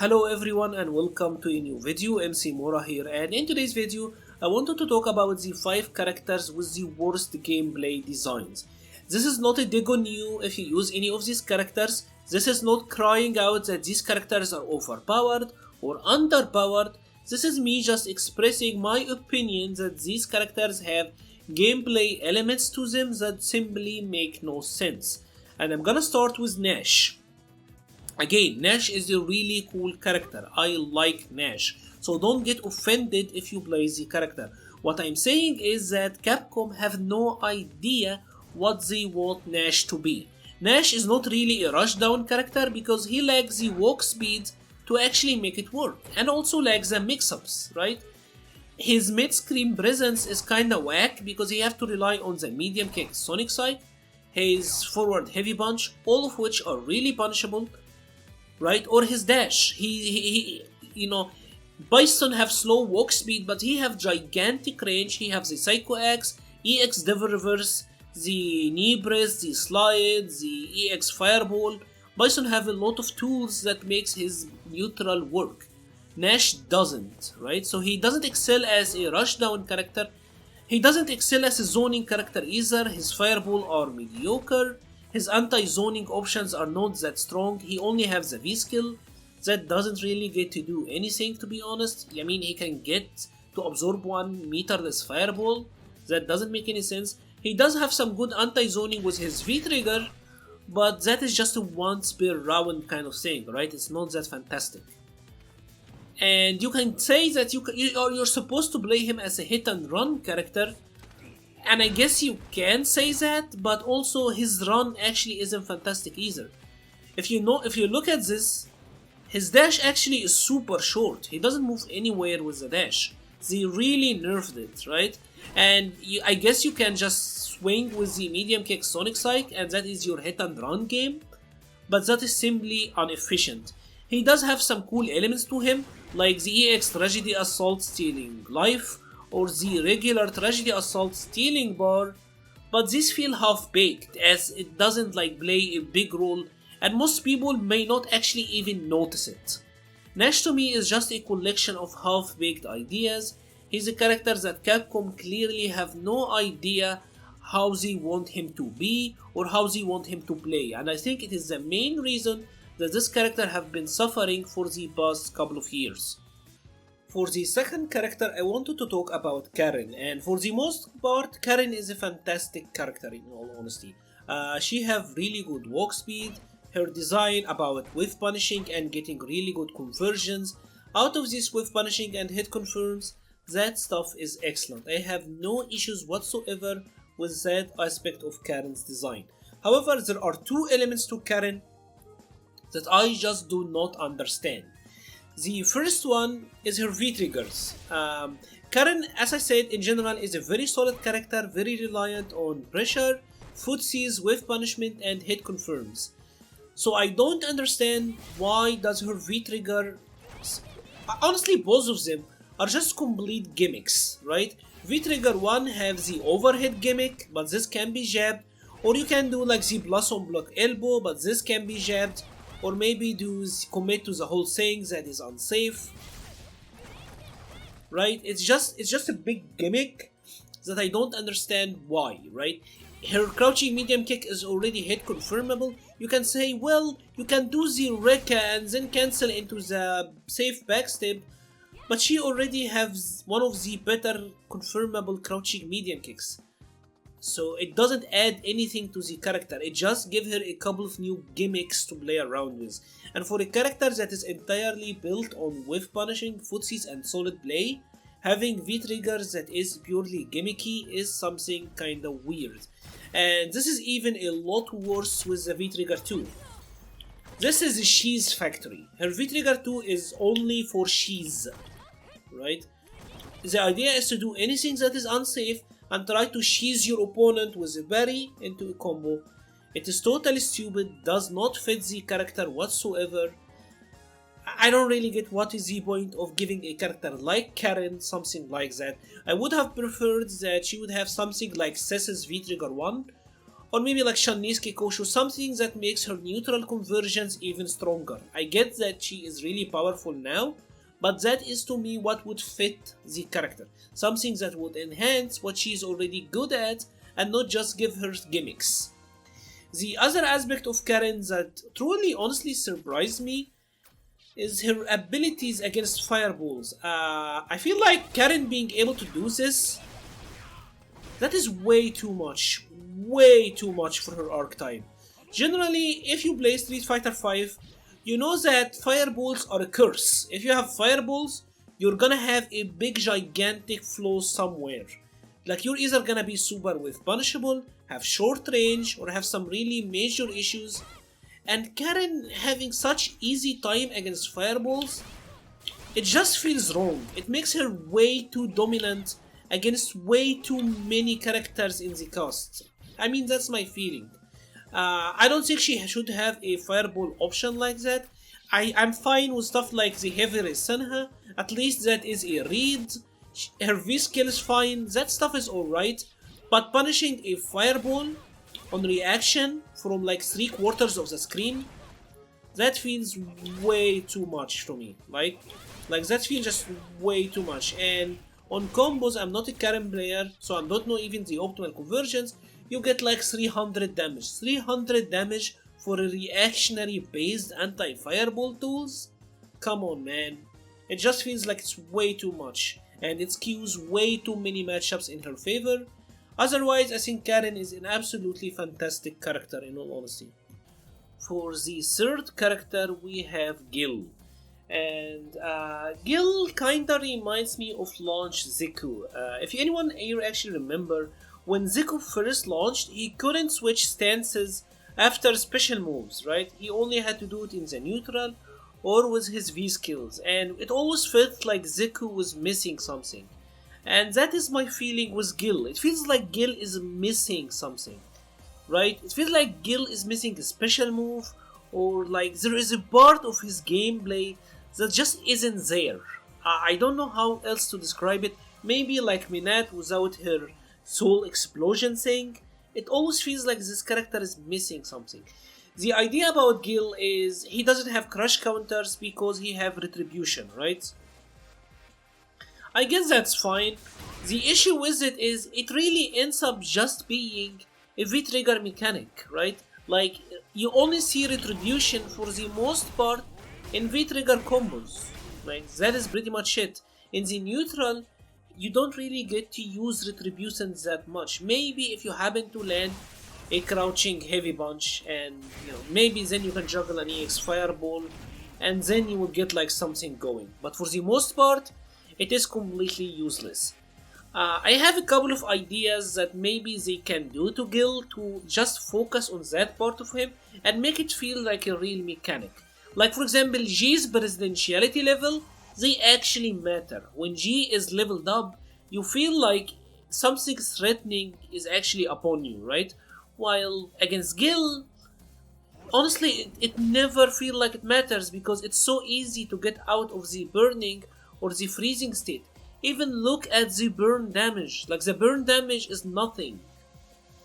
Hello everyone and welcome to a new video. MC-Mura here, and in today's video I wanted to talk about the 5 characters with the worst gameplay designs. This is not a dig on you if you use any of these characters. This is not crying out that these characters are overpowered or underpowered. This is me just expressing my opinion that these characters have gameplay elements to them that simply make no sense. And I'm gonna start with Nash. Again, Nash is a really cool character. I like Nash. So don't get offended if you play the character. What I'm saying is that Capcom have no idea what they want Nash to be. Nash is not really a rushdown character because he lacks the walk speed to actually make it work, and also lacks the mix-ups, right? His mid-screen presence is kinda whack because he have to rely on the medium kick Sonic side, his forward heavy punch, all of which are really punishable, right? Or his dash. Bison have slow walk speed, but he have gigantic range. He have the Psycho Axe, EX Devil Reverse, the knee press, the slide, the EX Fireball. Bison have a lot of tools that makes his neutral work. Nash doesn't, right? So he doesn't excel as a rushdown character. He doesn't excel as a zoning character either. His Fireball are mediocre. His anti-zoning options are not that strong. He only has the V-skill. That doesn't really get to do anything, to be honest. I mean, he can get to absorb 1 meterless fireball. That doesn't make any sense. He does have some good anti-zoning with his V-trigger, but that is just a once per round kind of thing, right? It's not that fantastic. And you can say that you're supposed to play him as a hit and run character, and I guess you can say that, but also his run actually isn't fantastic either. If you look at this, his dash actually is super short. He doesn't move anywhere with the dash. They really nerfed it, right? And I guess you can just swing with the medium kick Sonic Psych, and that is your hit and run game, but that is simply inefficient. He does have some cool elements to him, like the EX Tragedy Assault stealing life, or the regular Tragedy Assault stealing bar, but these feel half-baked as it doesn't play a big role, and most people may not actually even notice it. Nash to me is just a collection of half-baked ideas. He's a character that Capcom clearly have no idea how they want him to be or how they want him to play, and I think it is the main reason that this character have been suffering for the past couple of years. For the second character, I wanted to talk about Karen, and for the most part, Karen is a fantastic character in all honesty. She have really good walk speed, her design about whiff punishing and getting really good conversions out of this whiff punishing and hit confirms, that stuff is excellent. I have no issues whatsoever with that aspect of Karen's design. However, there are 2 elements to Karen that I just do not understand. The first one is her V-triggers. Karen, as I said, in general is a very solid character, very reliant on pressure, footsies, whiff punishment, and hit confirms. So I don't understand why does her V-trigger... Honestly, both of them are just complete gimmicks, right? V-trigger 1 has the overhead gimmick, but this can be jabbed, or you can do like the plus on block elbow, but this can be jabbed, or maybe commit to the whole thing that is unsafe, right? It's just a big gimmick that I don't understand why, right? Her crouching medium kick is already hit confirmable. You can say, well, you can do the Rekka and then cancel into the safe backstep, but she already has one of the better confirmable crouching medium kicks. So it doesn't add anything to the character, it just gives her a couple of new gimmicks to play around with. And for a character that is entirely built on whiff punishing, footsies and solid play, having V-triggers that is purely gimmicky is something kinda weird. And this is even a lot worse with the V-trigger 2. This is a She's factory. Her V-trigger 2 is only for She's, right? The idea is to do anything that is unsafe and try to cheese your opponent with a parry into a combo. It is totally stupid, does not fit the character whatsoever. I don't really get what is the point of giving a character like Karen something like that. I would have preferred that she would have something like Cess's V-Trigger 1, Or maybe like Shanice Kikosho, something that makes her neutral conversions even stronger. I get that she is really powerful now, but that is to me what would fit the character. Something that would enhance what she is already good at and not just give her gimmicks. The other aspect of Karen that truly honestly surprised me is her abilities against fireballs. I feel like Karen being able to do this, that is way too much for her archetype. Generally, if you play Street Fighter V, you know that fireballs are a curse. If you have fireballs, you're gonna have a big gigantic flaw somewhere. Like you're either gonna be super with punishable, have short range, or have some really major issues. And Karen having such easy time against fireballs, it just feels wrong. It makes her way too dominant against way too many characters in the cast. I mean, that's my feeling. I don't think she should have a fireball option like that. I'm fine with stuff like the heavy Senha. At least that is a read. Her V skill is fine. That stuff is alright. But punishing a fireball on reaction from like 3/4 of the screen, that feels way too much to me. Like that feels just way too much. And on combos, I'm not a Karen player, so I don't know even the optimal conversions. You get like 300 damage. 300 damage for a reactionary based anti-fireball tools? Come on, man. It just feels like it's way too much, and it skews way too many matchups in her favor. Otherwise, I think Karen is an absolutely fantastic character in all honesty. For the third character, we have Gil. And Gil kinda reminds me of launch Ziku. If anyone here actually remember, when Ziku first launched, he couldn't switch stances after special moves, right? He only had to do it in the neutral or with his V skills, and it always felt like Ziku was missing something. And that is my feeling with Gil. It feels like Gil is missing something, right? It feels like Gil is missing a special move, or like there is a part of his gameplay that just isn't there. I don't know how else to describe it. Maybe like Minette without her soul explosion thing. It always feels like this character is missing something. The idea about Gil is he doesn't have crush counters because he have retribution, right? I guess that's fine. The issue with it is it really ends up just being a V-trigger mechanic, right? Like, you only see retribution for the most part in V-trigger combos. Like, that is pretty much it. In the neutral, you don't really get to use retribution that much. Maybe if you happen to land a crouching heavy punch, and maybe then you can juggle an EX fireball, and then you will get like something going. But for the most part, it is completely useless. I have a couple of ideas that maybe they can do to Gil to just focus on that part of him and make it feel like a real mechanic. Like for example, G's presidentiality level, they actually matter. When G is leveled up, you feel like something threatening is actually upon you, right? While against Gil, honestly, it never feels like it matters because it's so easy to get out of the burning or the freezing state. Even look at the burn damage. Like the burn damage is nothing.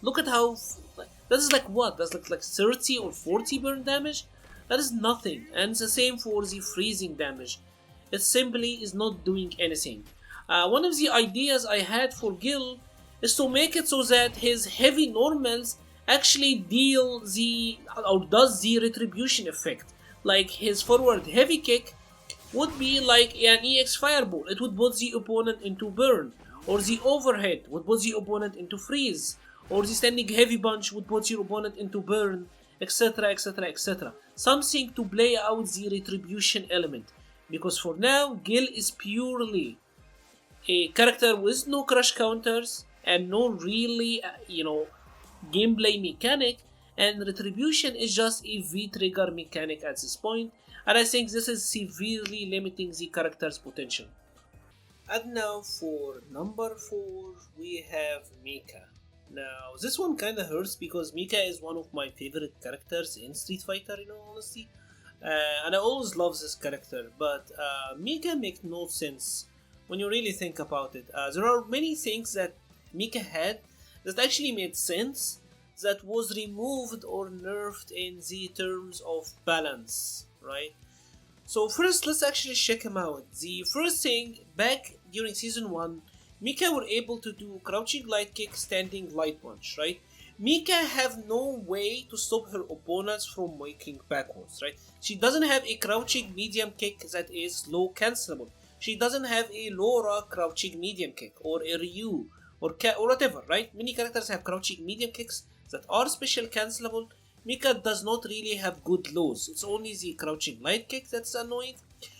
Look at how that is like what? That's like 30 or 40 burn damage? That is nothing. And it's the same for the freezing damage. It simply is not doing anything. One of the ideas I had for Gil is to make it so that his heavy normals actually deal the or does the retribution effect. Like his forward heavy kick would be like an EX fireball. It would put the opponent into burn, or the overhead would put the opponent into freeze, or the standing heavy punch would put your opponent into burn, etc, etc, etc. Something to play out the retribution element, because for now Gil is purely a character with no crush counters and no really gameplay mechanic, and retribution is just a V-trigger mechanic at this point, and I think this is severely limiting the character's potential. And now for number 4, we have Mika. Now, this one kinda hurts because Mika is one of my favorite characters in Street Fighter, in all honesty. And I always love this character, but Mika makes no sense when you really think about it. There are many things that Mika had that actually made sense, that was removed or nerfed in the terms of balance, right? So first, let's actually check him out. The first thing, back during season 1, Mika were able to do crouching light kick, standing light punch, right? Mika have no way to stop her opponents from working backwards, right? She doesn't have a crouching medium kick that is low cancelable. She doesn't have a Laura crouching medium kick, or a Ryu, or whatever, right? Many characters have crouching medium kicks that are special cancelable. Mika does not really have good lows. It's only the crouching light kick that's annoying.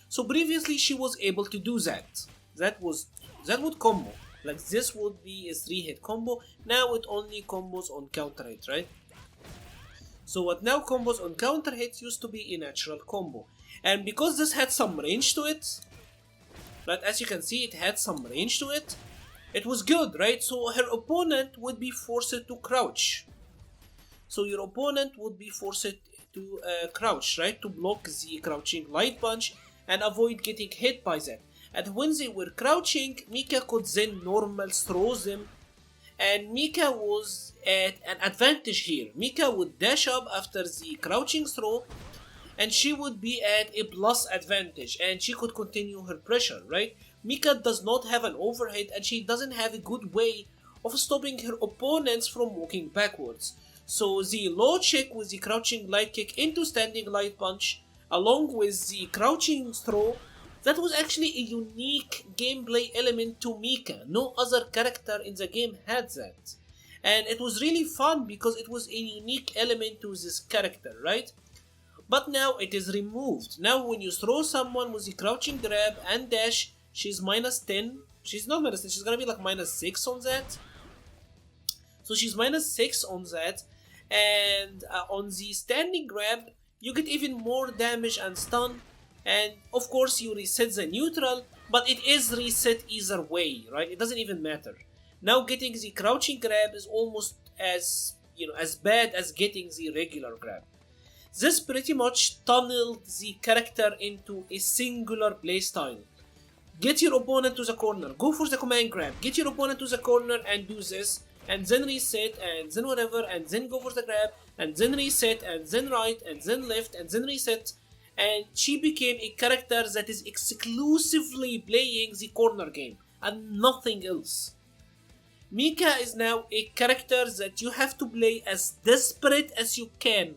So previously she was able to do that. That would combo. Like this would be a 3-hit combo. Now it only combos on counter hit, right? So what now combos on counter hits used to be a natural combo. And because this had some range to it, right, as you can see it had some range to it, it was good, right? So her opponent would be forced to crouch. So your opponent would be forced to crouch, right? To block the crouching light punch and avoid getting hit by that. And when they were crouching, Mika could then normal throw them. And Mika was at an advantage here. Mika would dash up after the crouching throw, and she would be at a plus advantage, and she could continue her pressure, right? Mika does not have an overhead, and she doesn't have a good way of stopping her opponents from walking backwards. So the low check with the crouching light kick into standing light punch, along with the crouching throw, that was actually a unique gameplay element to Mika. No other character in the game had that. And it was really fun because it was a unique element to this character, right? But now it is removed. Now when you throw someone with the crouching grab and dash, she's minus 10. She's not minus 10, she's gonna be like minus 6 on that. So she's minus 6 on that. And on the standing grab, you get even more damage and stun. And of course you reset the neutral, but it is reset either way, right? It doesn't even matter. Now getting the crouching grab is almost as bad as getting the regular grab. This pretty much tunneled the character into a singular playstyle. Get your opponent to the corner, go for the command grab, get your opponent to the corner and do this, and then reset, and then whatever, and then go for the grab, and then reset, and then right, and then left, and then reset. And she became a character that is exclusively playing the corner game and nothing else. Mika is now a character that you have to play as desperate as you can.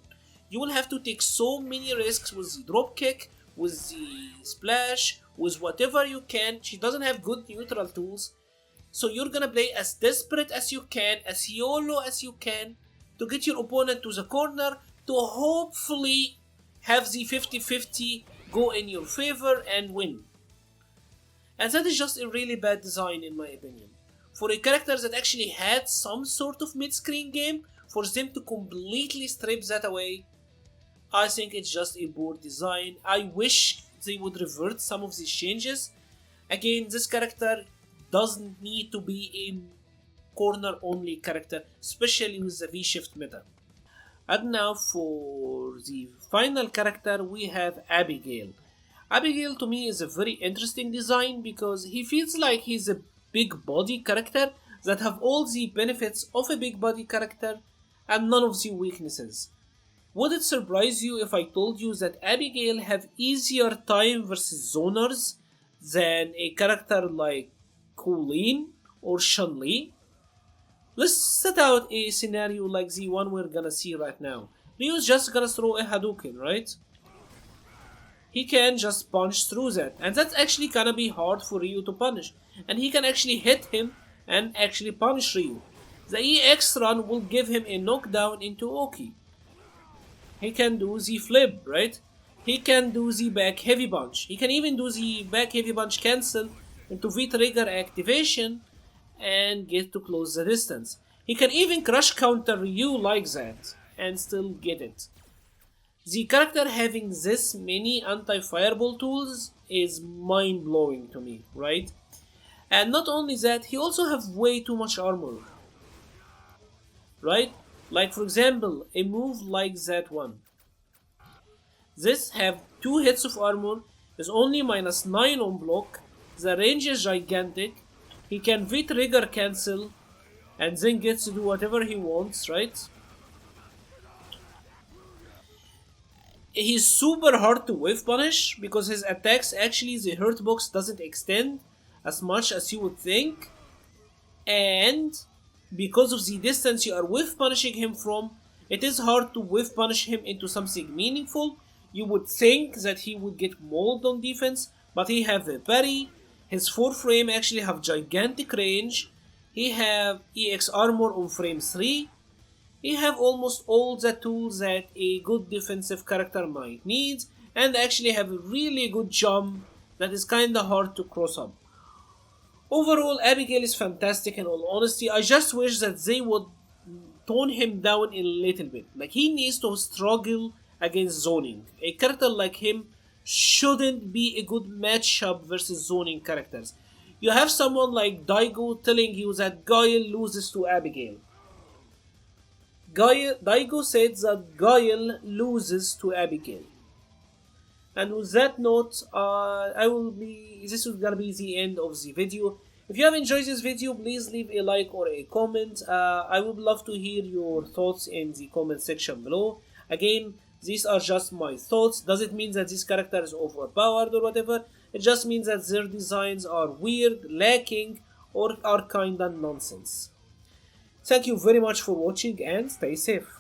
You will have to take so many risks with the drop kick, with the splash, with whatever you can. She doesn't have good neutral tools. So you're gonna play as desperate as you can, as YOLO as you can, to get your opponent to the corner, to hopefully have the 50-50 go in your favor and win. And that is just a really bad design in my opinion. For a character that actually had some sort of mid-screen game, for them to completely strip that away, I think it's just a poor design. I wish they would revert some of these changes. Again, this character doesn't need to be a corner-only character, especially with the V-shift meta. And now for the final character, we have Abigail. Abigail to me is a very interesting design because he feels like he's a big body character that have all the benefits of a big body character and none of the weaknesses. Would it surprise you if I told you that Abigail have easier time versus zoners than a character like Colleen or Chun-Li? Let's set out a scenario like the one we're gonna see right now. Ryu's just gonna throw a Hadouken, right? He can just punch through that, and that's actually gonna be hard for Ryu to punish. And he can actually hit him and actually punish Ryu. The EX run will give him a knockdown into Oki. He can do the flip, right? He can do the back heavy punch. He can even do the back heavy punch cancel into V-trigger activation and get to close the distance. He can even crush counter Ryu like that and still get it. The character having this many anti-fireball tools is mind-blowing to me, right? And not only that, he also have way too much armor, right? Like for example, a move like that one. This have 2 hits of armor, is only minus 9 on block, the range is gigantic, he can V-trigger cancel, and then gets to do whatever he wants, right? He's super hard to whiff punish because his attacks, actually the hurt box doesn't extend as much as you would think, and because of the distance you are whiff punishing him from, it is hard to whiff punish him into something meaningful. You would think that he would get mauled on defense, but he have a parry. His 4 frame actually have gigantic range. He have EX armor on frame 3. He have almost all the tools that a good defensive character might need, and actually have a really good jump that is kinda hard to cross up. Overall, Abigail is fantastic in all honesty. I just wish that they would tone him down a little bit. Like, he needs to struggle against zoning. A character like him shouldn't be a good matchup versus zoning characters. You have someone like Daigo telling you that Guile loses to Abigail. Daigo said that Guile loses to Abigail. And with that note, this is gonna be the end of the video. If you have enjoyed this video, please leave a like or a comment. I would love to hear your thoughts in the comment section below. Again, these are just my thoughts. Doesn't mean that this character is overpowered or whatever. It just means that their designs are weird, lacking, or are kinda nonsense. Thank you very much for watching and stay safe.